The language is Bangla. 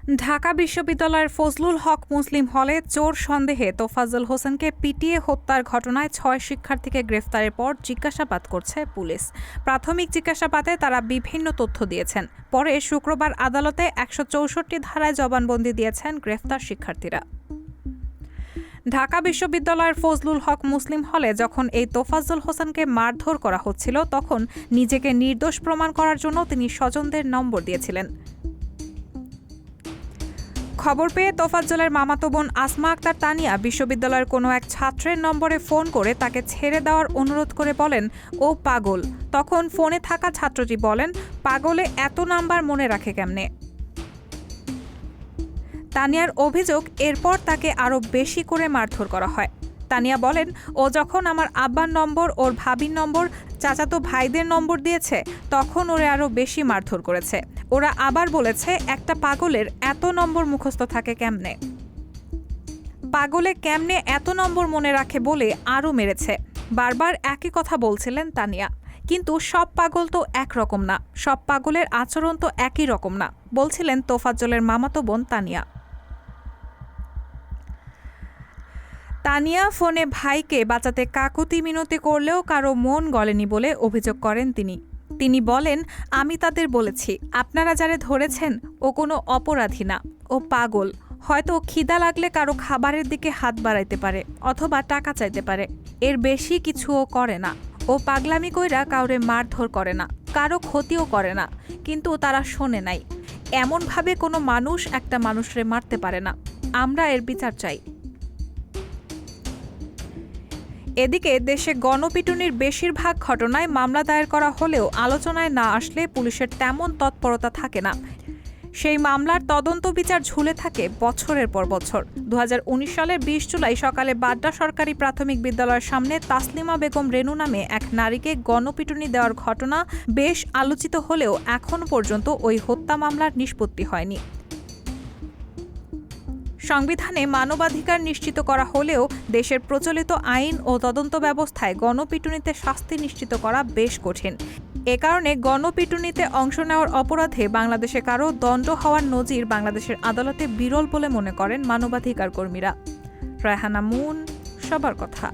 ঢাকা বিশ্ববিদ্যালয়ের ফজলুল হক মুসলিম হলে চোর সন্দেহে তোফাজ্জল হোসেনকে পিটিয়ে হত্যার ঘটনায় ৬ শিক্ষার্থীকে গ্রেফতারের পর জিজ্ঞাসাবাদ করছে পুলিশ। প্রাথমিক জিজ্ঞাসাবাদে তারা বিভিন্ন তথ্য দিয়েছেন। পরে শুক্রবার আদালতে ১৬৪ ধারায় জবানবন্দি দিয়েছেন গ্রেফতার শিক্ষার্থীরা। ঢাকা বিশ্ববিদ্যালয়ের ফজলুল হক মুসলিম হলে যখন এই তোফাজ্জল হোসেনকে মারধর করা হচ্ছিল, তখন নিজেকে নির্দোষ প্রমাণ করার জন্য তিনি স্বজনদের নম্বর দিয়েছিলেন। খবর পেয়ে তোফাজ্জলের মামাতো বোন আসমা আক্তার তানিয়া বিশ্ববিদ্যালয়ের কোনো এক ছাত্রের নম্বরে ফোন করে তাকে ছেড়ে দেওয়ার অনুরোধ করে বলেন, ও পাগল। তখন ফোনে থাকা ছাত্রটি বলেন, পাগলে এত নাম্বার মনে রাখে কেমনে? তানিয়ার অভিযোগ, এরপর তাকে আরও বেশি করে মারধর করা হয়। তানিয়া বলেন, ও যখন আমার আব্বার নম্বর, ওর ভাবির নম্বর, চাচাতো ভাইদের নম্বর দিয়েছে, তখন ওরা আরও বেশি মারধর করেছে। ওরা আবার বলেছে, একটা পাগলের এত নম্বর মুখস্থ থাকে কেমনে? পাগলে কেমনে এত নম্বর মনে রাখে বলে আরও মেরেছে। বারবার একই কথা বলছিলেন তানিয়া। কিন্তু সব পাগল তো একরকম না, সব পাগলের আচরণ তো একই রকম না, বলছিলেন তোফাজ্জলের মামাতো বোন তানিয়া। তানিয়া ফোনে ভাইকে বাঁচাতে কাকুতি মিনতি করলেও কারো মন গলেনি বলে অভিযোগ করেন তিনি বলেন, আমি তাদের বলেছি, আপনারা যারে ধরেছেন ও কোনো অপরাধী না, ও পাগল। হয়তো খিদা লাগলে কারো খাবারের দিকে হাত বাড়াইতে পারে অথবা টাকা চাইতে পারে, এর বেশি কিছুও করে না। ও পাগলামি কইরা কাউরে মারধর করে না, কারো ক্ষতিও করে না, কিন্তু তারা শোনে নাই। এমনভাবে কোনো মানুষ একটা মানুষরে মারতে পারে না। আমরা এর বিচার চাই। এদিকে দেশে গণপিটুনির বেশিরভাগ ঘটনায় মামলা দায়ের করা হলেও আলোচনায় না আসলে পুলিশের তেমন তৎপরতা থাকে না। সেই মামলার তদন্ত বিচার ঝুলে থাকে বছরের পর বছর। ২০১৯ সালের ২০ জুলাই সকালে বাড্ডা সরকারি প্রাথমিক বিদ্যালয়ের সামনে তাসলিমা বেগম রেনু নামে এক নারীকে গণপিটুনি দেওয়ার ঘটনা বেশ আলোচিত হলেও এখন পর্যন্ত ওই হত্যা মামলার নিষ্পত্তি হয়নি। সংবিধানে মানবাধিকার নিশ্চিত করা হলেও দেশের প্রচলিত আইন ও তদন্ত ব্যবস্থায় গণপিটুনিতে শাস্তি নিশ্চিত করা বেশ কঠিন। এ কারণে গণপিটুনিতে অংশ নেওয়ার অপরাধে বাংলাদেশে কারো দণ্ড হওয়ার নজির বাংলাদেশের আদালতে বিরল বলে মনে করেন মানবাধিকার কর্মীরা। রায়হানা মুন, সবার কথা।